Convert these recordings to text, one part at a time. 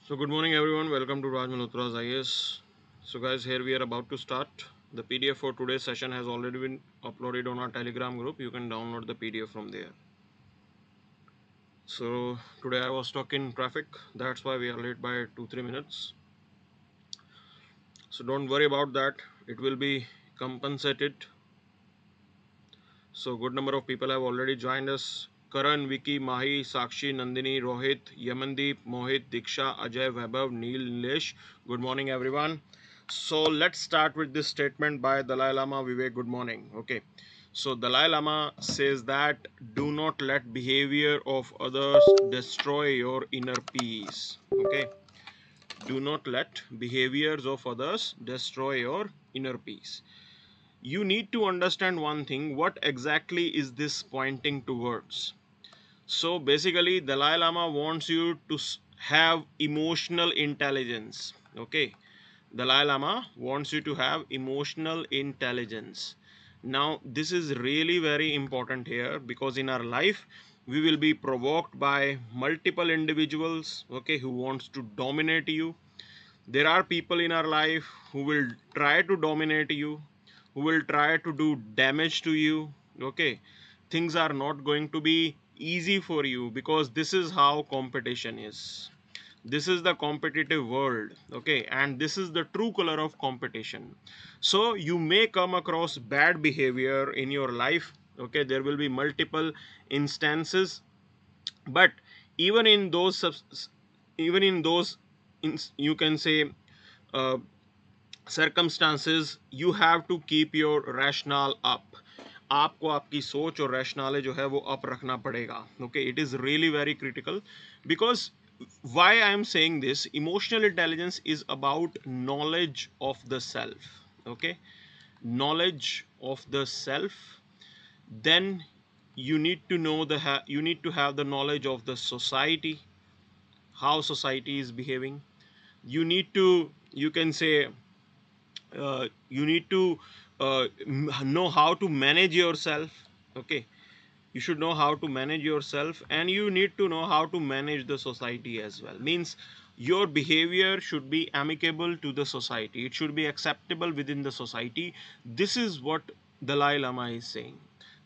So good morning everyone, welcome to Raj Malhotra IAS. So guys, here we are about to start. The PDF for today's session has already been uploaded on our Telegram group. You can download the PDF from there. So today I was stuck in traffic, that's why we are late by 2-3 minutes. So don't worry about that, it will be compensated. So good number of people have already joined us. Karan, Vicky, Mahi, Sakshi, Nandini, Rohit, Yamandeep, Mohit, Diksha, Ajay, Vaibhav, Neil, Nilesh. Good morning everyone. So let's start with this statement by Dalai Lama Vivek. Good morning. Okay. So Dalai Lama says that do not let behavior of others destroy your inner peace. Okay. Do not let behaviors of others destroy your inner peace. You need to understand one thing, what exactly is this pointing towards? So basically Dalai Lama wants you to have emotional intelligence. Okay, Dalai Lama wants you to have emotional intelligence. Now this is really very important here, because in our life we will be provoked by multiple individuals, okay, who wants to dominate you. There are people in our life who will try to dominate you, who will try to do damage to you. Okay, things are not going to be easy for you, because this is how competition is. This is the competitive world. Okay, and this is the true color of competition. So you may come across bad behavior in your life. Okay, there will be multiple instances, but even in those even in those you can say uh, circumstances, you have to keep your rationale up. आपको आपकी सोच और rational जो है वो up रखना पड़ेगा. Okay, it is really very critical, because why I am saying this, emotional intelligence is about knowledge of the self. Okay, knowledge of the self. Then you need to know you need to have the knowledge of the society, how society is behaving. You need to, you can say, you need to know how to manage yourself. Okay, you should know how to manage yourself, and you need to know how to manage the society as well. Means your behavior should be amicable to the society, it should be acceptable within the society. This is what Dalai Lama is saying,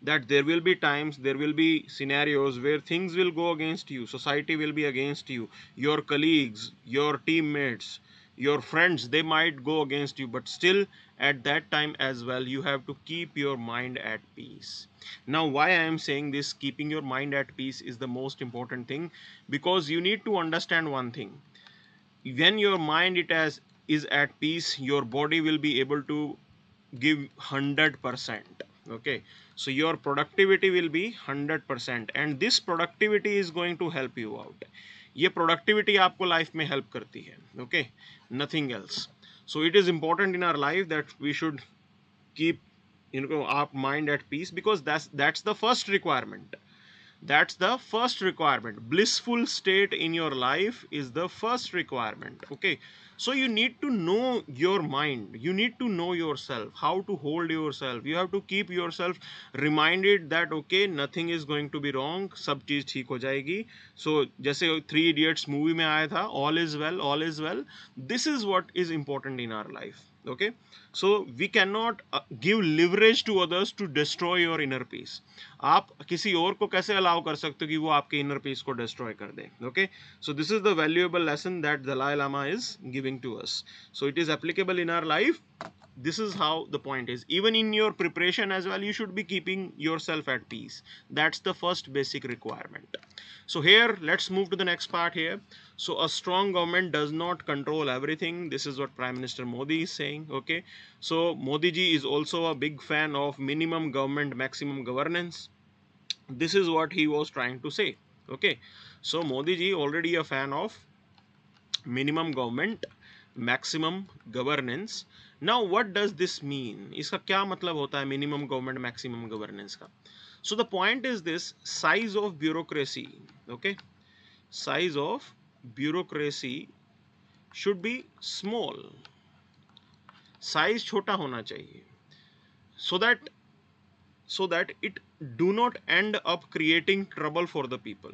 that there will be times, there will be scenarios where things will go against you, society will be against you, your colleagues, your teammates, your friends, they might go against you, but still at that time as well you have to keep your mind at peace. Now why I am saying this, keeping your mind at peace is the most important thing, because you need to understand one thing. When your mind is at peace, your body will be able to give 100%. Okay, so your productivity will be 100%, and this productivity is going to help you out. ये productivity आपको life में help करती है. Okay, nothing else. So it is important in our life that we should keep, our mind at peace, because that's the first requirement. That's the first requirement. Blissful state in your life is the first requirement. Okay, so you need to know your mind, you need to know yourself, how to hold yourself. You have to keep yourself reminded that okay, nothing is going to be wrong, सब चीज ठीक हो जाएगी. So जैसे three idiots movie में आया था, all is well, all is well. This is what is important in our life. Okay, so we cannot give leverage to others to destroy your inner peace. आप किसी और को कैसे allow कर सकते हो कि वो आपके इनर पीस को डिस्ट्रॉय कर दे. Okay, so this is the valuable lesson that Dalai Lama is giving to us. So it is applicable in our life. This is how the point is. Even in your preparation as well, you should be keeping yourself at peace. That's the first basic requirement. So here, let's move to the next part here. So a strong government does not control everything. This is what Prime Minister Modi is saying. Okay, so Modi ji is also a big fan of minimum government, maximum governance. This is what he was trying to say. Okay, so Modi ji already a fan of minimum government, maximum governance. Now what does this mean? इसका क्या मतलब होता है minimum government, maximum governance का? So the point is this: size of bureaucracy. Okay, size of bureaucracy should be small. Size छोटा होना चाहिए, so that it do not end up creating trouble for the people.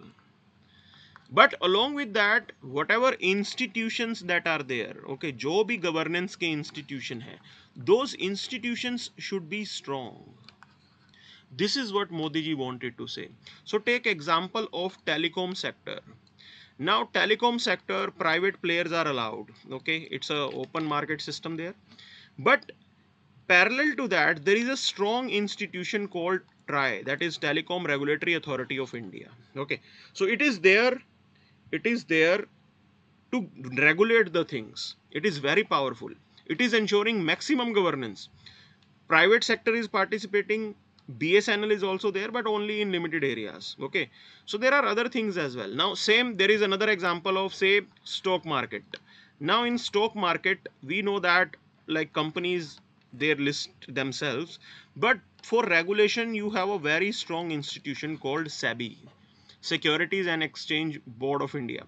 But along with that, whatever institutions that are there, okay, जो भी governance के institution है, those institutions should be strong. This is what Modi ji wanted to say. So take example of telecom sector. Now telecom sector, private players are allowed. Okay, it's a open market system there. But parallel to that, there is a strong institution called TRAI, that is Telecom Regulatory Authority of India. Okay, so it is there. It is there to regulate the things. It is very powerful. It is ensuring maximum governance. Private sector is participating. BSNL is also there, but only in limited areas. Okay, so there are other things as well. Now same, there is another example of, say, stock market. Now in stock market, we know that like companies, they list themselves, but for regulation you have a very strong institution called SEBI, Securities and Exchange Board of India.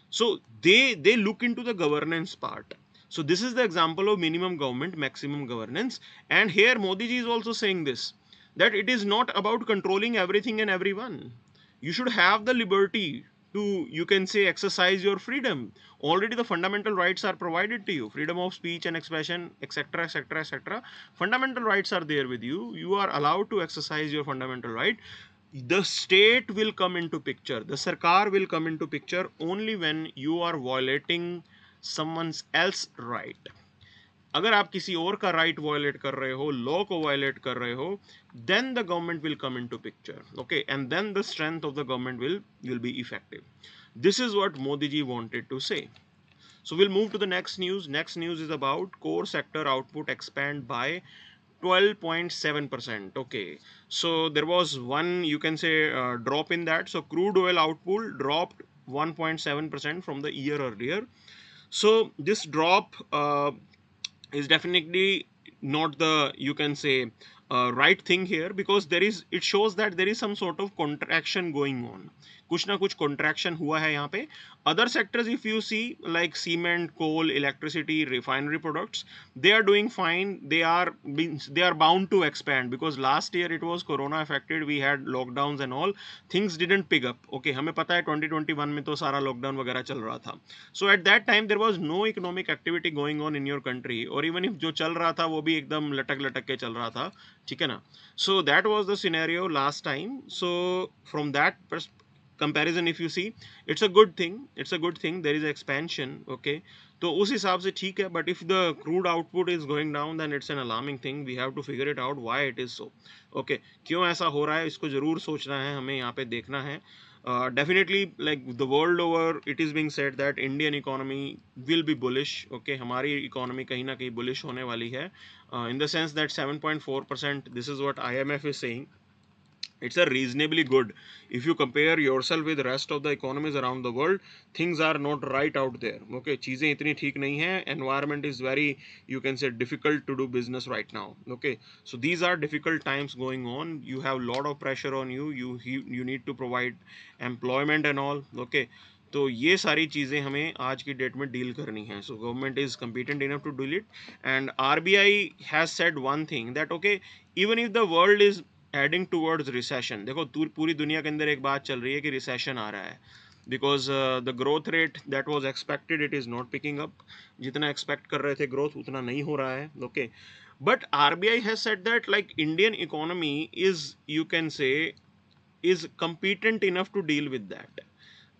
So they look into the governance part. So this is the example of minimum government, maximum governance. And here Modi ji is also saying this, that it is not about controlling everything and everyone. You should have the liberty to, you can say, exercise your freedom. Already the fundamental rights are provided to you, freedom of speech and expression, etc, etc, etc. Fundamental rights are there with you. You are allowed to exercise your fundamental right. The state will come into picture, the sarkar will come into picture only when you are violating someone's else right. अगर आप किसी और का right violate कर रहे हो, law को violate कर रहे हो, then the government will come into picture. Okay, and then the strength of the government will be effective. This is what Modi ji wanted to say. So we'll move to the next news. Next news is about core sector output expand by 12.7%. Okay, so there was one, you can say, drop in that. So crude oil output dropped 1.7% from the year earlier. So this drop is definitely not the, you can say, right thing here, because there is, it shows that there is some sort of contraction going on. कुछ ना कुछ contraction हुआ है यहाँ पे. Other sectors, if you see, like cement, coal, electricity, refinery products, they are doing fine. They are bound to expand, because last year it was corona affected. We had lockdowns and all. Things didn't pick up. Okay, हमें पता है 2021 में तो सारा lockdown वगैरह चल रहा था. So at that time there was no economic activity going on in your country, or even if जो चल रहा था वो भी एकदम लटक लटक के चल रहा था. ठीक है ना? So that was the scenario last time. So from that comparison, if you see, it's a good thing. It's a good thing. There is expansion. Okay, तो उस हिसाब से ठीक है. But if the crude output is going down, then it's an alarming thing. We have to figure it out why it is so. Okay, क्यों ऐसा हो रहा है, इसको जरूर सोचना है, हमें यहाँ पे देखना है. Definitely, like the world over, it is being said that Indian economy will be bullish. Okay, हमारी economy कहीं ना कहीं bullish होने वाली है, in the sense that 7.4%, this is what IMF is saying. It's a reasonably good. If you compare yourself with the rest of the economies around the world, things are not right out there. Okay, चीजें इतनी ठीक नहीं हैं. Environment is very, you can say, difficult to do business right now. Okay, so these are difficult times going on. You have a lot of pressure on you. You need to provide employment and all. Okay, तो ये सारी चीज़ें हमें आज की date में deal करनी है. So government is competent enough to deal it. And RBI has said one thing, that okay, even if the world is heading towards recession, देखो पूरी दुनिया के अंदर एक बात चल रही है कि recession आ रहा है, because the growth rate that was expected, it is not picking up. जितना expect कर रहे थे growth, उतना नहीं हो रहा है. Okay, but RBI has said that like Indian economy is, you can say, is competent enough to deal with that.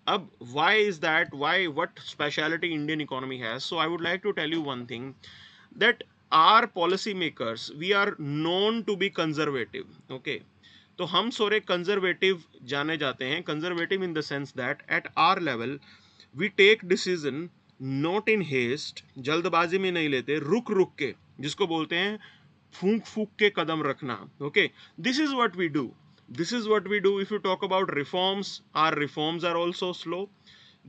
Ab, why is that? Why? What speciality Indian economy has? So I would like to tell you one thing, that our policy makers, we are known to be conservative. Okay, तो हम सोरे conservative जाने जाते हैं. Conservative in the sense that at our level we take decision not in haste, जल्दबाजी में नहीं लेते, रुक रुक के, जिसको बोलते हैं फूंक फूंक के कदम रखना. Okay, this is what we do. This is what we do. If you talk about reforms, our reforms are also slow.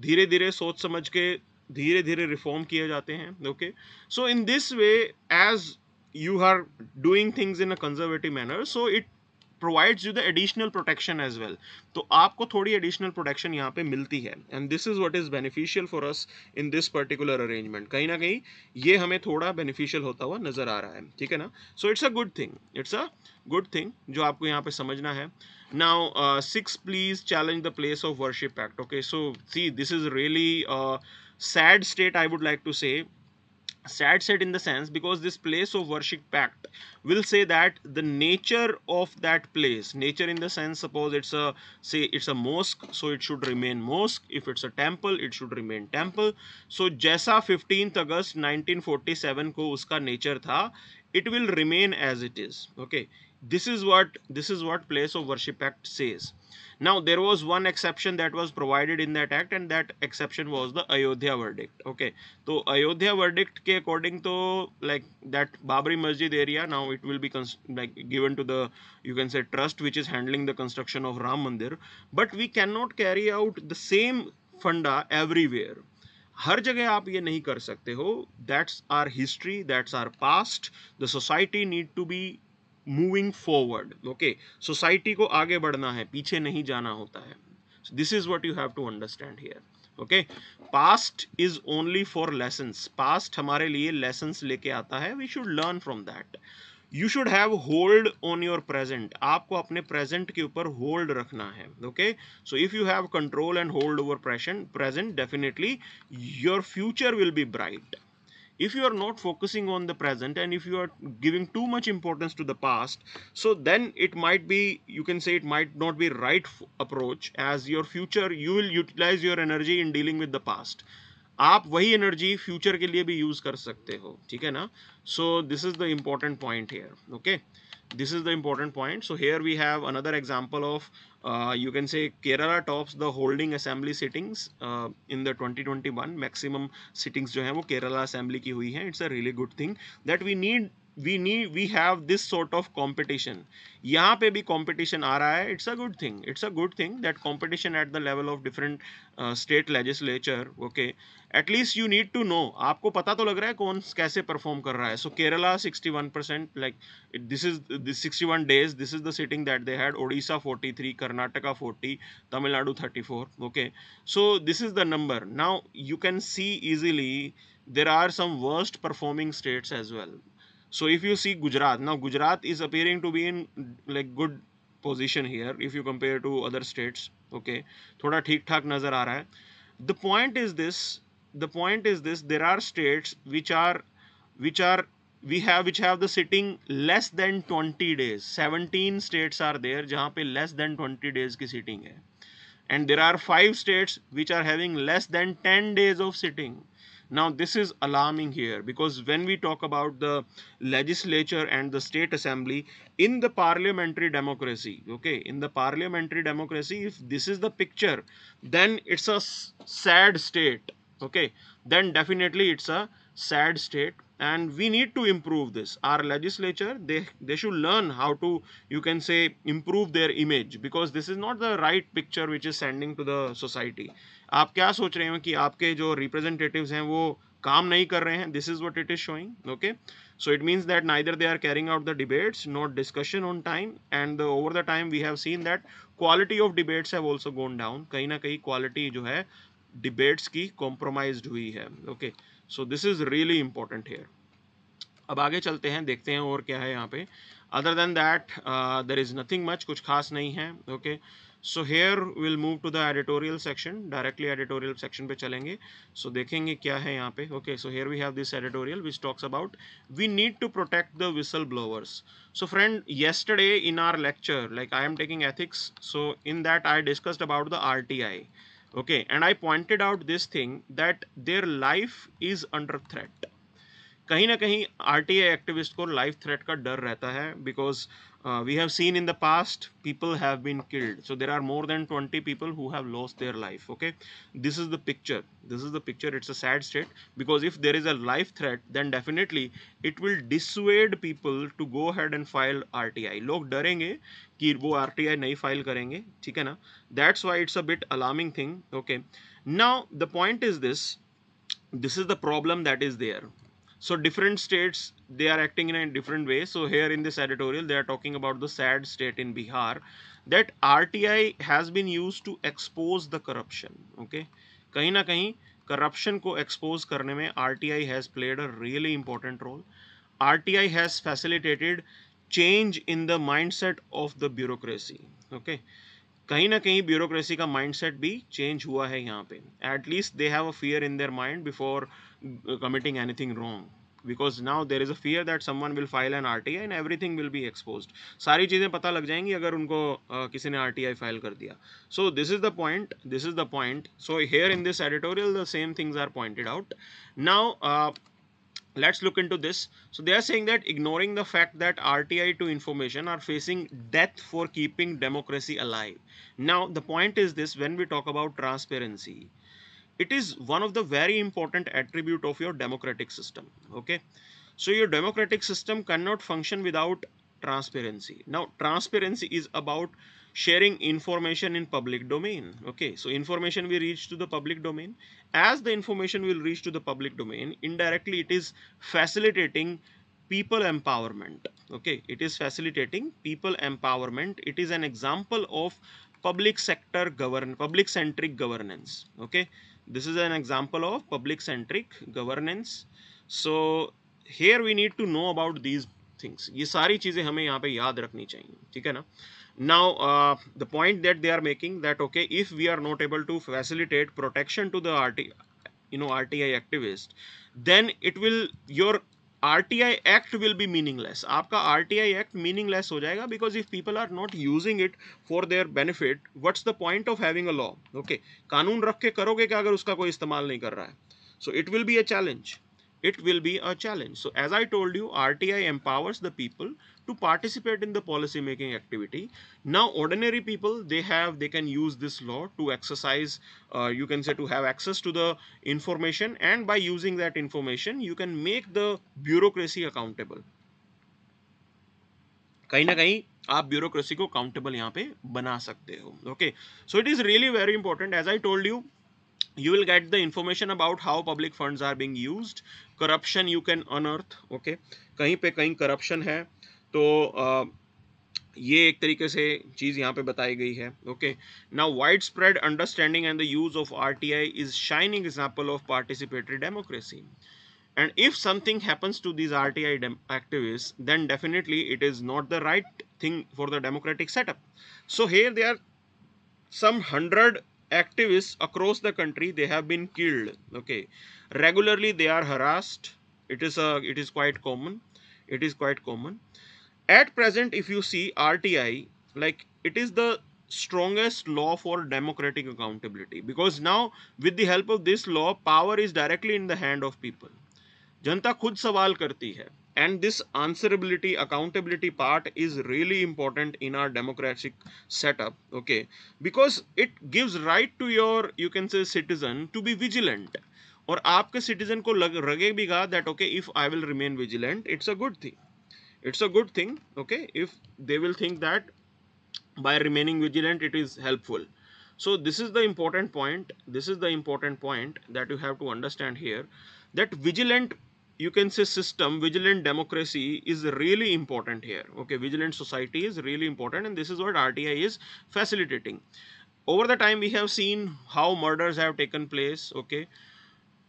धीरे धीरे सोच समझ के धीरे धीरे रिफॉर्म किए जाते हैं. Okay, so in this way, as you are doing things in a conservative manner, so it provides you the additional protection as well. तो आपको थोड़ी additional protection यहाँ पे मिलती है, and this is what is beneficial for us in this particular arrangement. कहीं ना कहीं ये हमें थोड़ा beneficial होता हुआ नजर आ रहा है, ठीक है ना. So it's a good thing, it's a good thing जो आपको यहाँ पे समझना है. Now 6, please challenge the place of worship act. Okay, so see, this is really sad state, I would like to say. Sad set in the sense because this place of worship pact will say that the nature of that place, nature in the sense, suppose it's a, say it's a mosque, so it should remain mosque. If it's a temple, it should remain temple. So जैसा 15th August 1947 को उसका nature था, it will remain as it is. Okay, this is what place of worship act says. Now there was one exception that was provided in that act, and that exception was the Ayodhya verdict. Okay, so Ayodhya verdict ke according to, like, that Babri Masjid area, now it will be like given to the, you can say, trust which is handling the construction of Ram Mandir, but we cannot carry out the same funda everywhere. हर जगह आप ये नहीं कर सकते हो. That's our history, that's our past. The society need to be moving forward. Okay, society को आगे बढ़ना है, पीछे नहीं जाना होता है. This is what you have to understand here. Okay, past is only for lessons. Past हमारे लिए लेसन्स लेके आता है. We should learn from that. You should have hold on your present. आपको अपने प्रेजेंट के ऊपर होल्ड रखना है. Okay, so if you have control and hold over present, definitely your future will be bright. If you are not focusing on the present and if you are giving too much importance to the past, so then it might be, you can say, it might not be right approach. As your future, you will utilize your energy in dealing with the past. आप वही energy future के लिए भी use कर सकते हो, ठीक है ना. So this is the important point here. Okay, this is the important point. So here we have another example of you can say Kerala tops the holding assembly sittings in the 2021. maximum sittings जो हैं वो Kerala assembly की हुई हैं. It's a really good thing that we have this sort of competition. यहाँ पे भी competition आ रहा है. It's a good thing. It's a good thing that competition at the level of different state legislature. Okay, at least you need to know. आपको पता तो लग रहा है कौन कैसे perform कर रहा है. So Kerala 61%, like this is the 61 days. This is the sitting that they had. Odisha 43, Karnataka 40, Tamil Nadu 34. Okay, so this is the number. Now you can see easily there are some worst performing states as well. So if you see Gujarat, now Gujarat is appearing to be in like good position here if you compare to other states. Okay, थोड़ा ठीक ठाक नजर आ रहा है. The point is this, there are states which have the sitting less than 20 days. 17 states are there जहाँ पे less than 20 days की sitting है, and there are 5 states which are having less than 10 days of sitting. Now this is alarming here, because when we talk about the legislature and the state assembly in the parliamentary democracy, okay, in the parliamentary democracy, if this is the picture, then it's a sad state. Okay, then definitely it's a sad state, and we need to improve this. Our legislature, they should learn how to, you can say, improve their image, because this is not the right picture which is sending to the society. आप क्या सोच रहे हो कि आपके जो representatives हैं वो काम नहीं कर रहे हैं? This is what it is showing. Okay, so it means that neither they are carrying out the debates nor discussion on time, and over the time we have seen that quality of debates have also gone down. कहीं ना कहीं quality जो है debates की compromised हुई है. Okay, so this is really important here. अब आगे चलते हैं, देखते हैं और क्या है यहाँ पे. Other than that, there is nothing much, कुछ खास नहीं है. Okay, so here we'll move to the editorial section. Directly editorial section पे चलेंगे. So देखेंगे क्या है यहाँ पे. Okay, so here we have this editorial which talks about we need to protect the whistleblowers. So friend, yesterday in our lecture, like I am taking ethics, so in that I discussed about the RTI. Okay, and I pointed out this thing that their life is under threat. कहीं ना कहीं RTI activist को life threat का डर रहता है, because we have seen in the past people have been killed. So there are more than 20 people who have lost their life. Okay, this is the picture. It's a sad state, because if there is a life threat then definitely it will dissuade people to go head and file RTI. लोग डरेंगे कि वो RTI नहीं file करेंगे, ठीक है ना. That's why it's a bit alarming thing. Okay, now the point is this is the problem that is there. So different states, they are acting in a different way. So here in this editorial they are talking about the sad state in Bihar, that RTI has been used to expose the corruption. Okay, कहीं ना कहीं corruption को expose करने में RTI has played a really important role. RTI has facilitated change in the mindset of the bureaucracy. Okay, कहीं ना कहीं bureaucracy का माइंडसेट भी चेंज हुआ है यहाँ पे. At least they have a fear in their mind before committing anything wrong, because now there is a fear that someone will file an RTI and everything will be exposed. सारी चीज़ें पता लग जाएंगी अगर उनको किसी ने आरटीआई फाइल कर दिया. So this is the point, this is the point. So here in this editorial the same things are pointed out. Now let's look into this. So they are saying that ignoring the fact that RTI to information are facing death for keeping democracy alive. Now the point is this: when we talk about transparency, it is one of the very important attribute of your democratic system. Okay, so your democratic system cannot function without transparency. Now transparency is about sharing information in public domain. Okay, so information will reach to the public domain. As the information will reach to the public domain, indirectly it is facilitating people empowerment. Okay, it is facilitating people empowerment. It is an example of public sector public centric governance. Okay, this is an example of public centric governance. So here we need to know about these things. ये सारी चीजें हमें यहाँ पे याद रखनी चाहिए, ठीक है ना. Now the point that they are making, that okay, if we are not able to facilitate protection to the RTI activist, then it will, your RTI act will be meaningless. आपका RTI act meaningless हो जाएगा, because if people are not using it for their benefit, what's the point of having a law? Okay, कानून रख के करोगे क्या अगर उसका कोई इस्तेमाल नहीं कर रहा है? So it will be a challenge. It will be a challenge. So as I told you, RTI empowers the people to participate in the policy making activity. Now ordinary people, they can use this law to exercise, you can say, to have access to the information, and by using that information you can make the bureaucracy accountable. कहीं ना कहीं आप bureaucracy को countable यहाँ पे बना सकते हो. Okay, so it is really very important. As I told you, you will get the information about how public funds are being used. Corruption you can unearth. Okay, कहीं पे कहीं corruption है तो ये एक तरीके से चीज यहाँ पे बताई गई है. Okay, now widespread understanding and the use of RTI is shining example of participatory democracy. And if something happens to these RTI activists, then definitely it is not the right thing for the democratic setup. So here there are some 100 activists across the country, they have been killed. Okay, regularly they are harassed. It is quite common. It is quite common at present. If you see RTI, like, it is the strongest law for democratic accountability, because now with the help of this law, power is directly in the hand of people. जनता खुद सवाल करती है, and this answerability, accountability part is really important in our democratic setup. Okay, because it gives right to your, you can say, citizen to be vigilant. और आपके citizen को लगेगा that okay, if I will remain vigilant, it's a good thing. It's a good thing. Okay, if they will think that by remaining vigilant it is helpful. So this is the important point. This is the important point that you have to understand here, that vigilant, you can say, system, vigilant democracy is really important here. Okay, vigilant society is really important, and this is what RTI is facilitating. Over the time we have seen how murders have taken place. Okay,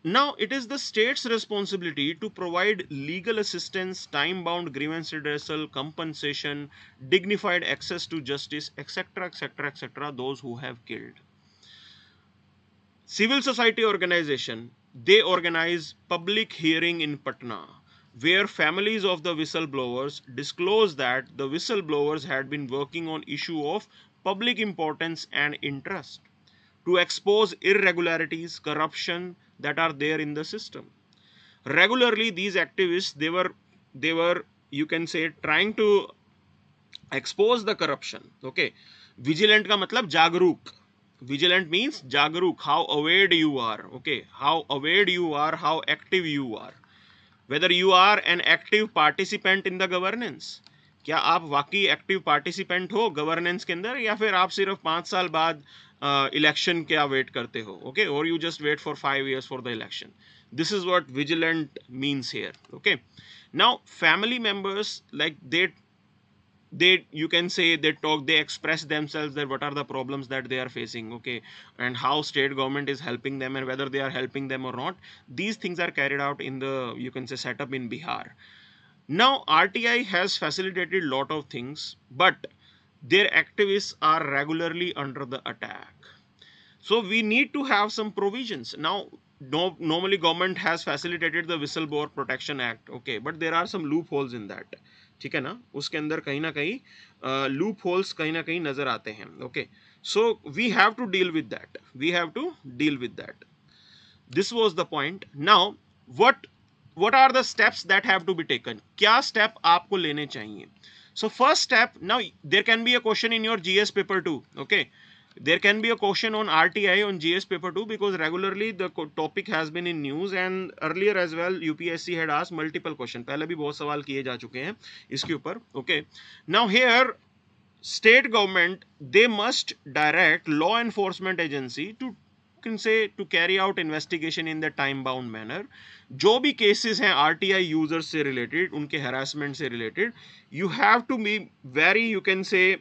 now it is the state's responsibility to provide legal assistance, time-bound grievance redressal, compensation, dignified access to justice, etc., etc., etc., those who have killed. Civil society organization, they organize public hearing in Patna, where families of the whistleblowers disclose that the whistleblowers had been working on issue of public importance and interest to expose irregularities, corruption that are there in the system. Regularly these activists, they were, you can say, trying to expose the corruption. Okay, vigilant का मतलब जागरूक. Vigilant means jagruk, how aware you are. Okay, how aware you are, how active you are, whether you are an active participant in the governance. क्या आप वाकई active participant हो governance के अंदर, या फिर आप सिर्फ 5 साल बाद इलेक्शन क्या वेट करते हो. ओके, और you just wait for 5 years for the election. This is what vigilant means here. Okay, now family members, like they you can say they talk, they express themselves that what are the problems that they are facing, okay, and how state government is helping them and whether they are helping them or not. These things are carried out in the, you can say, setup in Bihar. Now RTI has facilitated lot of things, but their activists are regularly under the attack. So we need to have some provisions. Now, no, normally government has facilitated the whistleblower protection act, okay, but there are some loopholes in that. ठीक है ना, उसके अंदर कहीं ना कहीं loop holes कहीं ना कहीं नजर आते हैं. Okay, so we have to deal with that, we have to deal with that. This was the point. Now what are the steps that have to be taken? क्या step आपको लेने चाहिए? So first step, now there can be a question in your GS paper 2, okay, there can be a question on RTI on GS paper 2 because regularly the topic has been in news and earlier as well UPSC had asked multiple question. पहले भी बहुत सवाल किए जा चुके हैं इसके ऊपर. Okay, now here state government, they must direct law enforcement agency to, can say, to carry out investigation in the time bound manner. जो भी cases हैं RTI users से related, उनके harassment से related, you have to be very, you can say,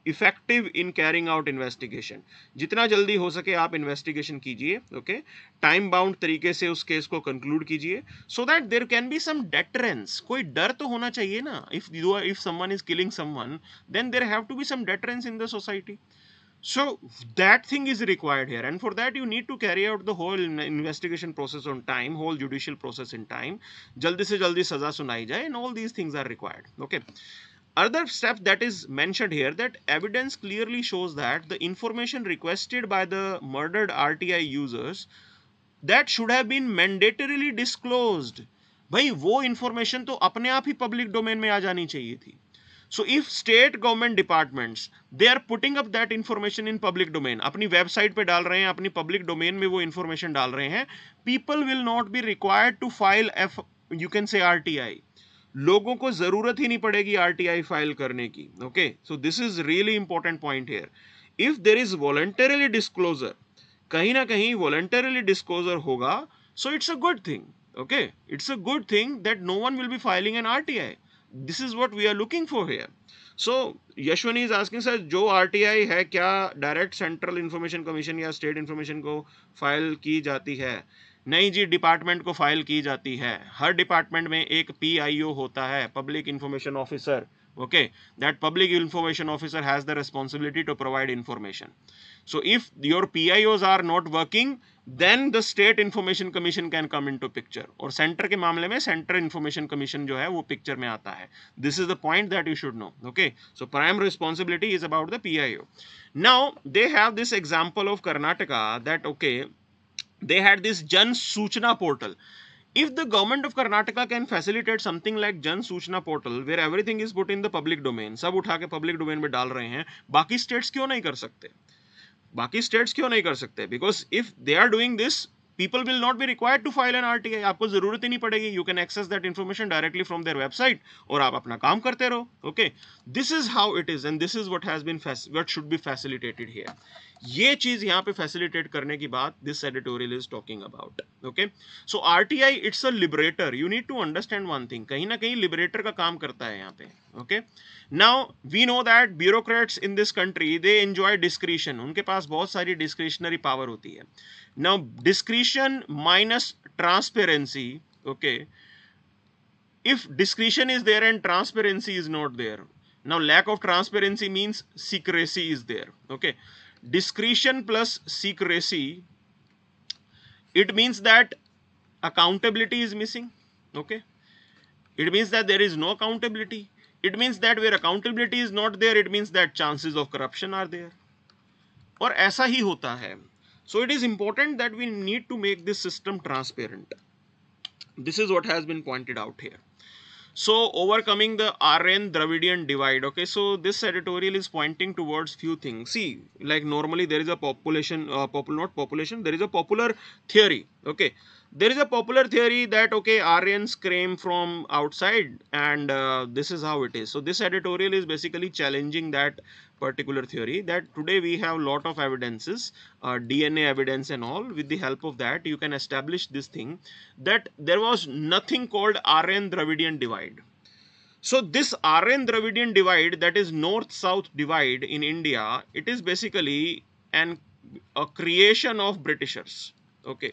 effective in carrying out investigation. जितना जल्दी हो सके आप investigation कीजिए, okay, time bound तरीके से उस case को conclude कीजिए, so that there can be some deterrence. कोई डर तो होना चाहिए ना. If someone is killing someone, then there have to be some deterrence in the society. So that thing is required here, and for that you need to carry out the whole investigation process on time, whole judicial process in time. जल्दी से जल्दी सजा सुनाई जाए, and all these things are required. Okay. Other step that is mentioned here, that evidence clearly shows that the information requested by the murdered RTI users, that should have been mandatorily disclosed. भाई वो information तो अपने आप ही public domain में आ जानी चाहिए थी. So if state government departments, they are putting up that information in public domain, अपनी website पे डाल रहे हैं, अपनी public domain में वो information डाल रहे हैं, people will not be required to file you can say RTI. लोगों को जरूरत ही नहीं पड़ेगी RTI फाइल करने की. Okay, so this is really important point here. If there is voluntarily disclosure, कहीं ना कहीं voluntarily disclosure होगा, so it's a good thing. Okay, it's a good thing that no one will be filing an RTI. This is what we are looking for here. So Yashwani is asking, sir, जो RTI है क्या direct central information commission या state information को file की जाती है? नहीं जी, department को फाइल की जाती है. हर डिपार्टमेंट में एक PIO होता है, public information officer. Okay, that public information officer has the responsibility to provide information. So if your PIOs are not working, then the state information commission can come into picture. और centre के मामले में centre information commission जो है वो picture में आता है. This is the point that you should know. Okay, so prime responsibility is about the PIO. Now they have this example of Karnataka, that okay, they had this Jan Suchna portal. If the government of Karnataka can facilitate something like Jan Suchna portal, where everything is put in the public domain, सब उठा के public domain में डाल रहे हैं, बाकी states क्यों नहीं कर सकते? बाकी states क्यों नहीं कर सकते? Because if they are doing this, people will not be required to file an RTI. आपको जरूरत ही नहीं पड़ेगी. You can access that information directly from their website और आप अपना काम करते रहो. Okay, this is how it is, and this is what has been what should be facilitated here. ये चीज यहाँ पे facilitate करने की बात this editorial is talking about. Okay, so RTI, it's a liberator. You need to understand one thing. कहीं ना कहीं liberator का काम करता है यहाँ पे. Okay, now we know that bureaucrats in this country, they enjoy discretion. उनके पास बहुत सारी discretionary power होती है. Now discretion minus transparency. Okay, if discretion is there and transparency is not there, now lack of transparency means secrecy is there. Okay, discretion plus secrecy, it means that accountability is missing. Okay, it means that there is no accountability. It means that where accountability is not there, it means that chances of corruption are there. और ऐसा ही होता है. So it is important that we need to make this system transparent. This is what has been pointed out here. So overcoming the Aryan Dravidian divide. Okay, so this editorial is pointing towards few things. See, like normally there is a population, not population, there is a popular theory. Okay, There is a popular theory that okay, Aryans came from outside, and this is how it is. So this editorial is basically challenging that particular theory, that today we have lot of evidences, DNA evidence and all. With the help of that, you can establish this thing, that there was nothing called Aryan Dravidian divide. So this Aryan Dravidian divide, that is north-south divide in India, it is basically a creation of Britishers. Okay,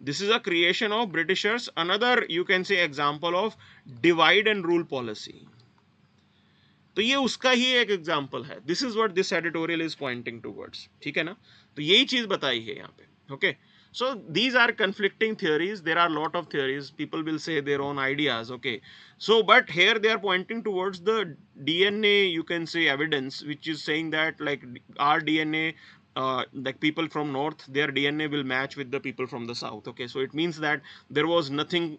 this is a creation of Britishers. Another, you can say, example of divide and rule policy. तो ये उसका ही एक example है. This is what this editorial is pointing towards. ठीक है ना. तो यही चीज बताई है यहाँ पे. Okay. So these are conflicting theories. There are a lot of theories. People will say their own ideas. Okay. So but here they are pointing towards the DNA, you can say, evidence, which is saying that like our DNA, like people from north, their DNA will match with the people from the south. Okay, so it means that there was nothing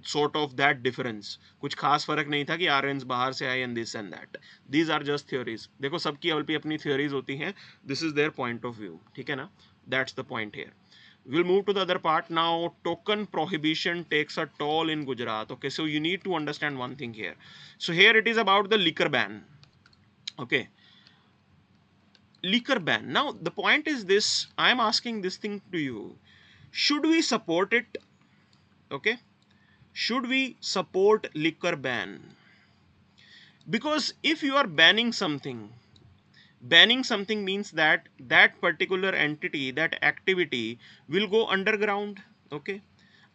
sort of that difference. कुछ खास फर्क नहीं था कि Aryans बाहर से आए and this and that. These are just theories. देखो सबकी अपनी theories होती हैं. This is their point of view. ठीक है ना? That's the point here. We'll move to the other part now. Token prohibition takes a toll in Gujarat. Okay, so you need to understand one thing here. So here it is about the liquor ban. Okay, liquor ban. Now the point is this, I am asking this thing to you, should we support it? Okay, should we support liquor ban? Because if you are banning something means that that particular entity, that activity will go underground. Okay,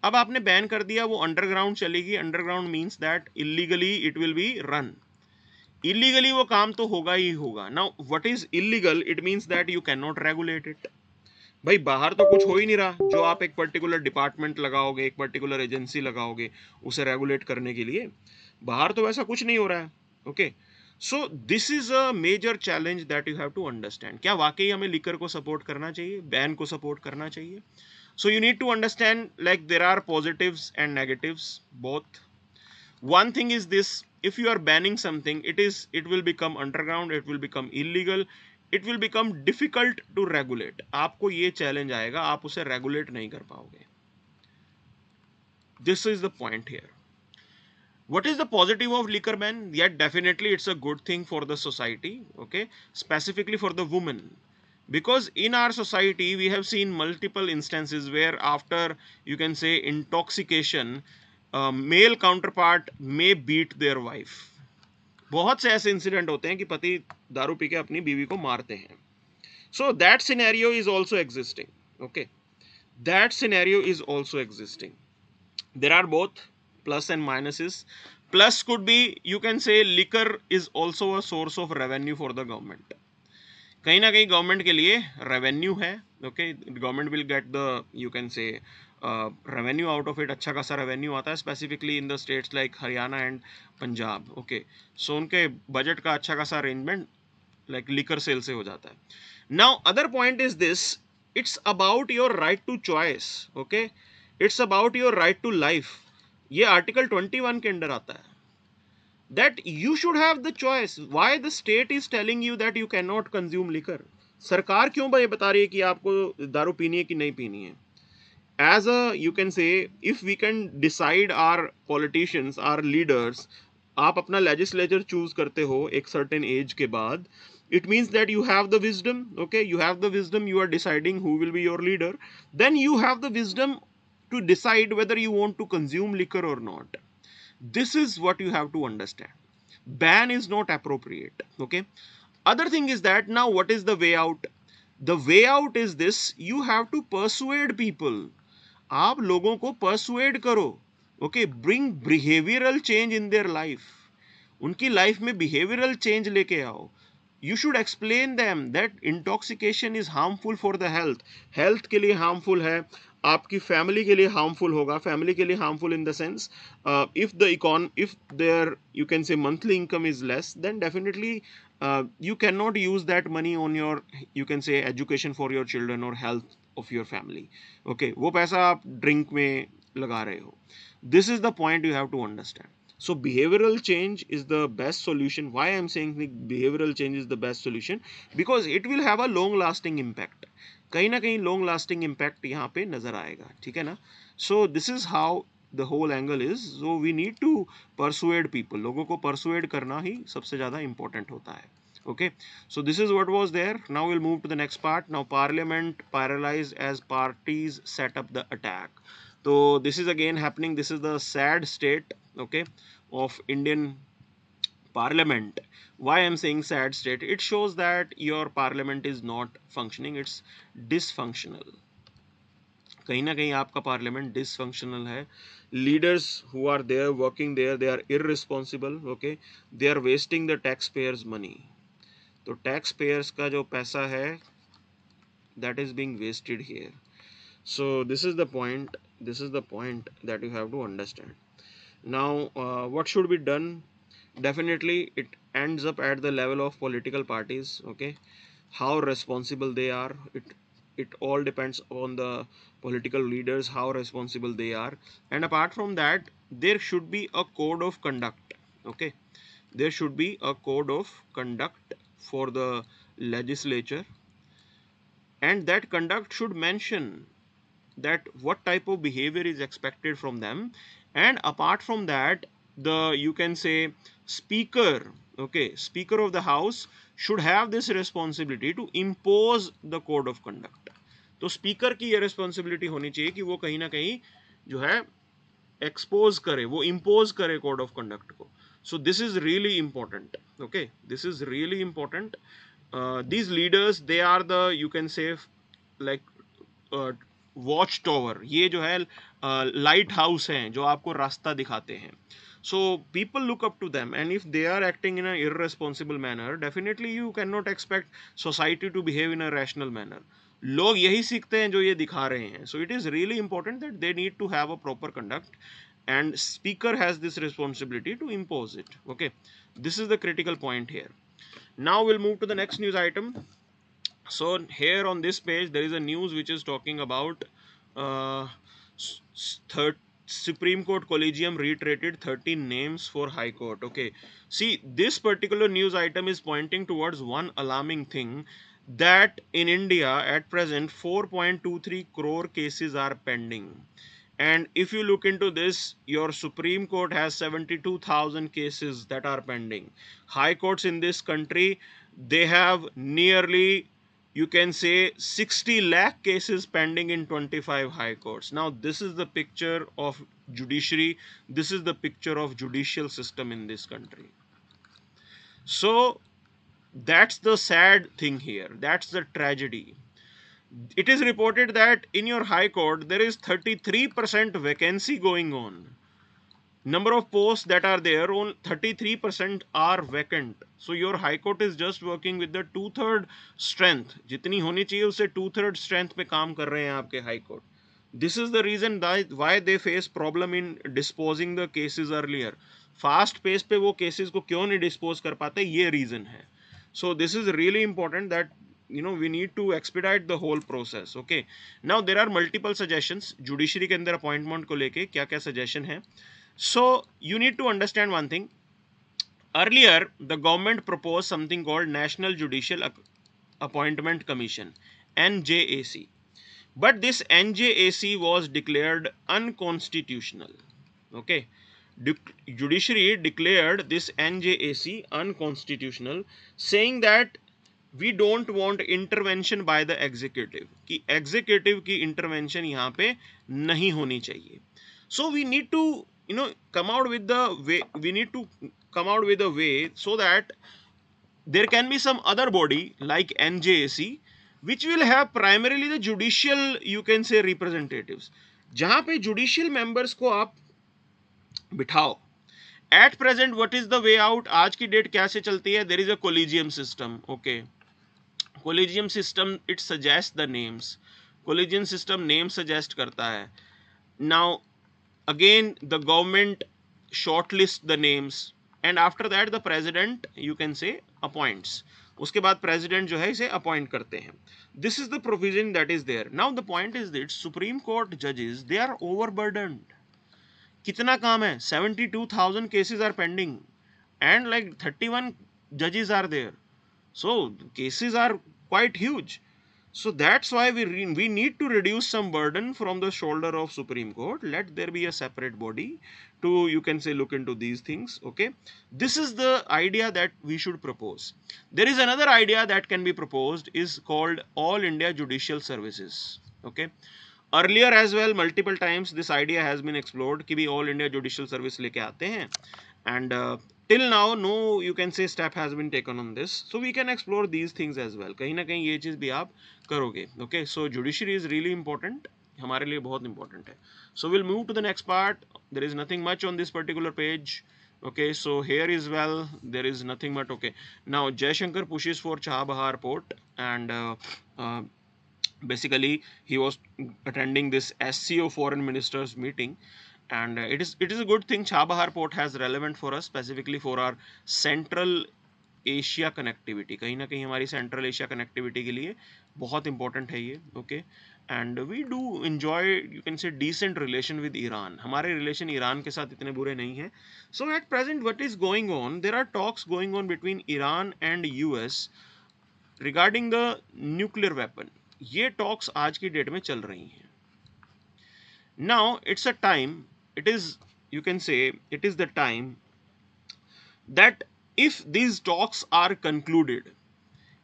अब आपने ban कर दिया, वो underground चलेगी. Underground means that illegally it will be run. Illegally वो काम तो होगा ही होगा. Now what is illegal? It means that you can not regulate it. भाई बाहर तो कुछ हो ही नहीं रहा. जो आप एक पर्टिकुलर डिपार्टमेंट लगाओगे, एक पर्टिकुलर एजेंसी लगाओगे उसे रेगुलेट करने के लिए, बाहर तो वैसा कुछ नहीं हो रहा है. Okay, so this is a major challenge that you have to understand. क्या वाकई हमें लिकर को सपोर्ट करना चाहिए, बैन को सपोर्ट करना चाहिए? So you need to understand like there are positives and negatives both. One thing is this, if you are banning something, it will become underground, it will become illegal, it will become difficult to regulate. आपको ये challenge आएगा, आप उसे regulate नहीं कर पाओगे. This is the point here. What is the positive of liquor ban? Yet definitely it's a good thing for the society. Okay, specifically for the women, because in our society we have seen multiple instances where after, you can say, intoxication, male counterpart may beat their wife. बहुत से ऐसे incident होते हैं कि पति दारू P के अपनी बीवी को मारते हैं. So that scenario is also existing. Okay, that scenario is also existing. There are both plus and minuses. Plus could be, you can say, liquor is also a source of revenue for the government. कहीं ना कहीं government के लिए revenue है. Okay, government will get the, you can say, revenue out of it. अच्छा खासा revenue आता है, specifically in the states like Haryana and Punjab. Okay, सो उनके बजट का अच्छा खासा अरेंजमेंट लाइक लिकर सेल से हो जाता है. Now other point is this, it's about your right to choice. Okay, it's about your right to life. ये आर्टिकल 21 के अंडर आता है, that you should have the choice. Why the state is telling you that you cannot consume liquor? सरकार क्यों ये बता रही है कि आपको दारू पीनी है कि नहीं पीनी है? As a, you can say, if we can decide, our politicians, our leaders, आप अपना legislature choose करते हो एक certain age के बाद, it means that you have the wisdom. Okay, you have the wisdom, you are deciding who will be your leader. Then you have the wisdom to decide whether you want to consume liquor or not. This is what you have to understand. Ban is not appropriate. Okay, other thing is that now what is the way out? The way out is this, you have to persuade people. आप लोगों को persuade करो. Okay, bring behavioral change in their life. उनकी life में behavioral change लेके आओ. You should explain them that intoxication is harmful for the health. Health के लिए harmful है, आपकी फैमिली के लिए हार्मफुल होगा. फैमिली के लिए harmful in the sense, if their, you can say, monthly income is less, then definitely you cannot use that money on your, you can say, education for your children or health of your family. Okay, वो पैसा आप drink में लगा रहे हो. This is the point you have to understand. So behavioral change is the best solution. Why I am saying behavioral change is the best solution? Because it will have a long lasting impact. कहीं ना कहीं long lasting impact यहाँ पे नजर आएगा, ठीक है ना। So this is how the whole angle is. So we need to persuade people, लोगों को परसुएड करना ही सबसे ज्यादा इंपॉर्टेंट होता है। Okay, so this is what was there. Now we'll move to the next part. Now Parliament paralyzed as parties set up the attack. So this is again happening. This is the sad state, okay, of Indian Parliament. Why I'm saying sad state? It shows that your Parliament is not functioning. It's dysfunctional. कहीं ना कहीं आपका parliament dysfunctional है. Leaders who are there working there, they are irresponsible. Okay, they are wasting the taxpayers money. तो taxpayers का जो पैसा है that is being wasted here. So this is the point, this is the point that you have to understand. Now what should be done? Definitely it ends up at the level of political parties. Okay, how responsible they are, it all depends on the political leaders, how responsible they are. And apart from that, there should be a code of conduct. Okay, there should be a code of conduct for the legislature, and that conduct should mention that what type of behavior is expected from them. And apart from that, the, you can say, speaker, okay, speaker of the house should have this responsibility to impose the code of conduct. तो speaker की ये responsibility होनी चाहिए कि वो कहीं ना कहीं जो है एक्सपोज करे, वो इम्पोज करे कोड ऑफ कंडक्ट को. सो this is really important. Okay, this is really important. these leaders, they are the, you can say, like watch tower. ये जो है लाइट हाउस हैं जो आपको रास्ता दिखाते हैं. So people look up to them, and if they are acting in a irresponsible manner, definitely you can not expect society to behave in a rational manner. लोग यही सीखते हैं जो ये दिखा रहे हैं. So it is really important that they need to have a proper conduct, and speaker has this responsibility to impose it. Okay, this is the critical point here. Now we'll move to the next news item. So here on this page there is a news which is talking about Supreme Court Collegium reiterated 13 names for High Court. Okay, see, this particular news item is pointing towards one alarming thing, that in India at present 4.23 crore cases are pending. And if you look into this, your Supreme Court has 72,000 cases that are pending. High courts in this country, they have nearly, you can say, 60 lakh cases pending in 25 high courts. Now this is the picture of judiciary, this is the picture of judicial system in this country. So that's the sad thing here, that's the tragedy. It is reported that in your high court there is 33% vacancy going on. Number of posts that are there, only 33% are vacant. So your high court is just working with the 2/3 strength. जितनी होनी चाहिए उससे 2/3 strength पे काम कर रहे हैं आपके high court. This is the reason why they face problem in disposing the cases earlier. Fast pace पे वो cases को क्यों नहीं dispose कर पाते, ये reason है. So this is really important that we need to expedite the whole process. Okay, now there are multiple suggestions judiciary के अंदर appointment को लेके क्या क्या suggestion है. So you need to understand one thing. Earlier the government proposed something called National Judicial Appointment Commission, NJAC, but this NJAC was declared unconstitutional. Okay, judiciary declared this NJAC unconstitutional, saying that we don't want intervention by the executive, कि executive की intervention यहाँ पे नहीं होनी चाहिए. So we need to come out with the way, we need to come out with a way so that there can be some other body like NJAC which will have primarily the judicial, you can say, representatives, जहाँ पे judicial members को आप बिठाओ. At present what is the way out? आज की date कैसे चलती है? There is a collegium system. Okay, Collegium system, it suggests the names. Collegium system name suggest करता है. Now again the government shortlist the names, and after that the president, you can say, appoints. उसके बाद president जो है इसे appoint करते हैं. This is the provision that is there. Now the point is that Supreme Court judges, they are overburdened. कितना काम है? 72,000 cases are pending and like 31 judges are there. So cases are quite huge. So that's why we need to reduce some burden from the shoulder of Supreme Court. Let there be a separate body to, you can say, look into these things. Okay, this is the idea that we should propose. There is another idea that can be proposed, is called All India Judicial Services. Okay, earlier as well multiple times this idea has been explored कि भी all India judicial service लेके आते हैं, and till now no, you can say, step has been taken on this. So we can explore these things as well. कहीं ना कहीं ये चीज भी आप करोगे. Okay, so judiciary is really important, हमारे लिए बहुत important है. So we'll move to the next part. There is nothing much on this particular page. Okay, so here is, well, there is nothing much. Okay, now Jaishankar pushes for Chabahar port, and basically he was attending this SCO foreign ministers meeting, and it is a good thing. Chabahar port has relevant for us, specifically for our central Asia connectivity, कहीं ना कहीं हमारी central Asia connectivity के लिए बहुत important है ये. Okay, and we do enjoy, you can say, decent relation with Iran. हमारे रिलेशन ईरान के साथ इतने बुरे नहीं हैं. So at present what is going on, there are talks going on between Iran and US regarding the nuclear weapon. ये talks आज की डेट में चल रही हैं. Now it's a time, it is, you can say, it is the time that if these talks are concluded,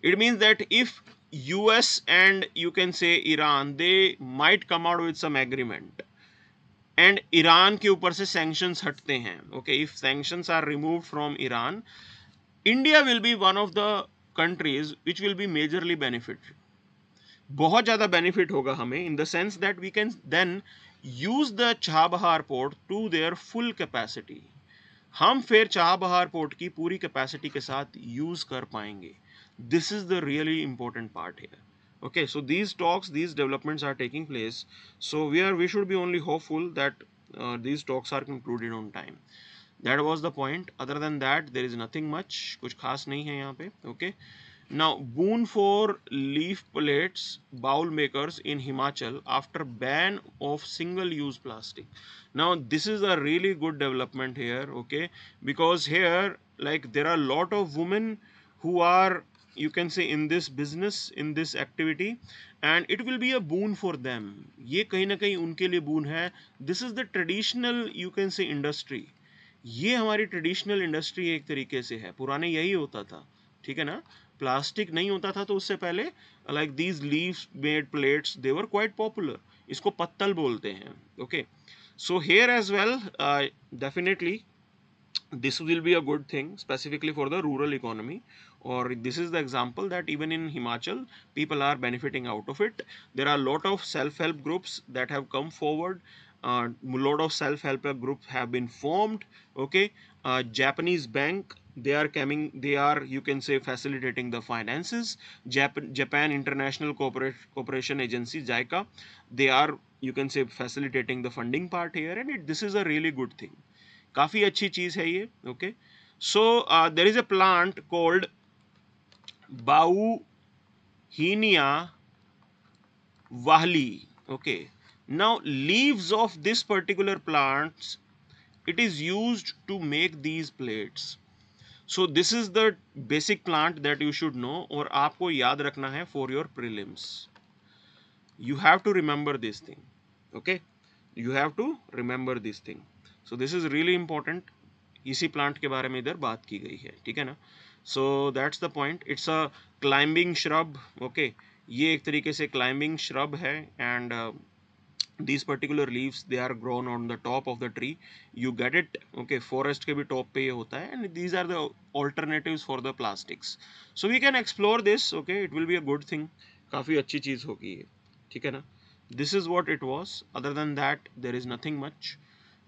it means that if US and, you can say, Iran, they might come out with some agreement, and Iran के ऊपर से sanctions हटते हैं. Okay, if sanctions are removed from Iran, India will be one of the countries which will be majorly benefited. बहुत ज़्यादा benefit होगा हमें, in the sense that we can then use the Chabahar port to their full capacity. हम फिर Chabahar port की पूरी capacity के साथ यूज कर पाएंगे. This is the really important part here. Okay, so these talks, these developments are taking place. So we should be only hopeful that these talks are concluded on time. That was the point. Other than that, there is nothing much. कुछ खास नहीं है यहाँ पे. Okay. Now, boon for leaf plates bowl makers in Himachal after ban of single-use plastic. Now, this is a really good development here, okay? Because here, like, there are a lot of women who are, you can say, in this business, in this activity, and it will be a boon for them. ये कहीं ना कहीं उनके लिए boon है. This is the traditional, you can say, industry. ये हमारी traditional industry एक तरीके से है. पुराने यही होता था, ठीक है ना? प्लास्टिक नहीं होता था तो उससे पहले, like these leaves made plates, they were quite popular. इसको पत्तल बोलते हैं. Okay, so here as well, definitely this will be a good thing, specifically for the rural economy, or this is the example that even in Himachal people are benefiting out of it. There are a lot of self-help groups that have come forward. Lot of self-help groups have been formed. Okay, Japanese bank, they are coming, they are, you can say, facilitating the finances. Japan International Cooperation Agency, JICA, they are, you can say, facilitating the funding part here, and this is a really good thing. काफ़ी अच्छी चीज़ है ये. Okay, so there is a plant called Bauhinia vahlii. Okay, now leaves of this particular plants, it is used to make these plates. So this is the basic plant that you should know, और आपको याद रखना है for your prelims. You have to remember this thing. Okay, you have to remember this thing. So this is really important. इसी plant के बारे में इधर बात की गई है, ठीक है ना? So that's the point. It's a climbing shrub. Okay, ये एक तरीके से climbing shrub है, and these particular leaves, they are grown on the top of the tree. You get it? Okay, forest के भी top पे ये होता है, and these are the alternatives for the plastics. So we can explore this. Okay, it will be a good thing. काफ़ी अच्छी चीज़ होगी ये, ठीक है ना? This is what it was. Other than that, there is nothing much.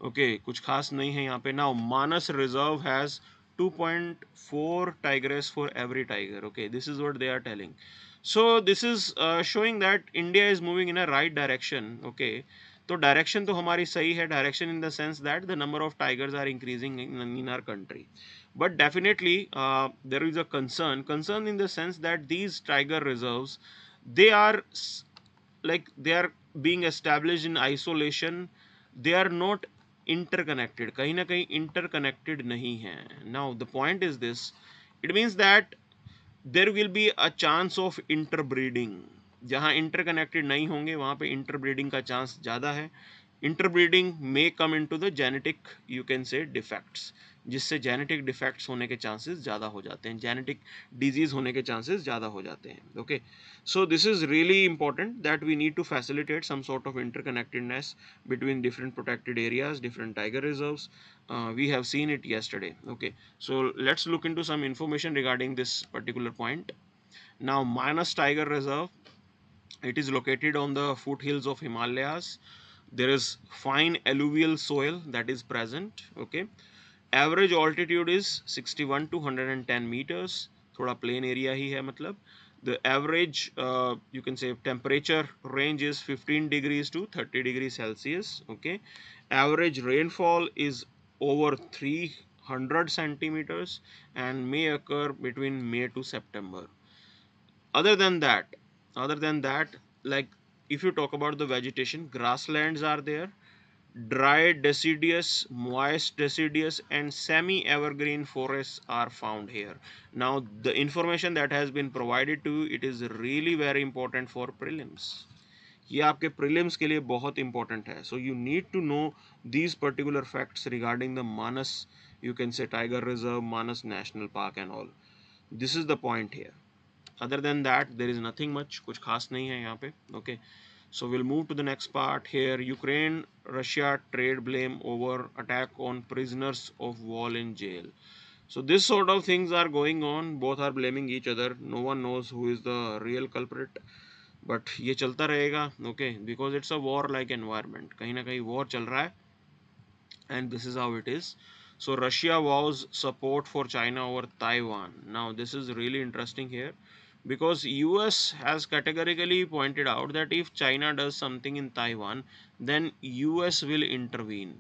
Okay, कुछ खास नहीं है यहाँ पे. Now Manas reserve has 2.4 tigers for every tiger. Okay, this is what they are telling. So this is showing that India is moving in a right direction. Okay, तो direction तो हमारी सही है. Direction in the sense that the number of tigers are increasing in our country. But definitely there is a concern in the sense that these tiger reserves, they are they are being established in isolation. They are not interconnected. कहीं ना कहीं interconnected नहीं है. Now the point is this, it means that there will be a chance of interbreeding. जहाँ interconnected नहीं होंगे वहाँ पे इंटरब्रीडिंग का चांस ज़्यादा है. Interbreeding may come into the genetic you can से डिफेक्ट्स, जिससे जेनेटिक डिफेक्ट्स होने के चांसेस ज़्यादा हो जाते हैं, जेनेटिक डिजीज़ होने के चांसेस ज़्यादा हो जाते हैं. Okay, so this is really important that we need to facilitate some sort of interconnectedness between different protected areas, different tiger reserves. We have seen it yesterday. Okay, so let's look into some information regarding this particular point. Now, Manas Tiger Reserve, it is located on the foothills of Himalayas. There is fine alluvial soil that is present. Okay, average altitude is 61 to 110 meters. थोड़ा plain area ही है मतलब. The average you can say temperature range is 15 degrees to 30 degrees Celsius. Okay, average rainfall is over 300 centimeters and may occur between May to September. Other than that, other than that, like if you talk about the vegetation, grasslands are there, dry deciduous, moist deciduous, and semi-evergreen forests are found here. Now, the information that has been provided to you, it is really very important for prelims. ये आपके prelims के लिए बहुत important है. So you need to know these particular facts regarding the Manas, you can say Tiger Reserve, Manas National Park and all. This is the point here. Other than that, there is nothing much, कुछ खास नहीं है यहाँ पे. Okay, so we'll move to the next part here. Ukraine Russia trade blame over attack on prisoners of war in jail. So this sort of things are going on, both are blaming each other. No one knows who is the real culprit, but ये चलता रहेगा. Okay, because it's a war like environment, कहीं ना कहीं war चल रहा है, and this is how it is. So Russia vows support for China over Taiwan. Now this is really interesting here, because US has categorically pointed out that if China does something in Taiwan, then US will intervene.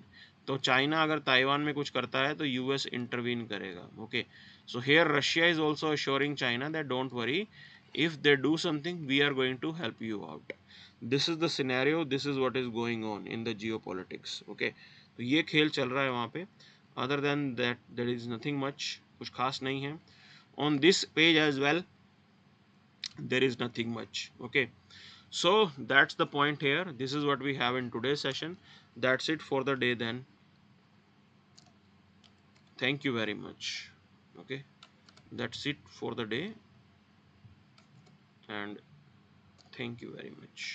तो China अगर Taiwan में कुछ करता है तो US intervene करेगा. Okay, so here Russia is also assuring China that don't worry, if they do something we are going to help you out. This is the scenario, this is what is going on in the geopolitics. Okay, तो ये खेल चल रहा है वहाँ पे. Other than that there is nothing much, कुछ खास नहीं है. On this page as well there is nothing much. Okay, so that's the point here. This is what we have in today's session. That's it for the day then. Thank you very much. Okay, that's it for the day, and thank you very much.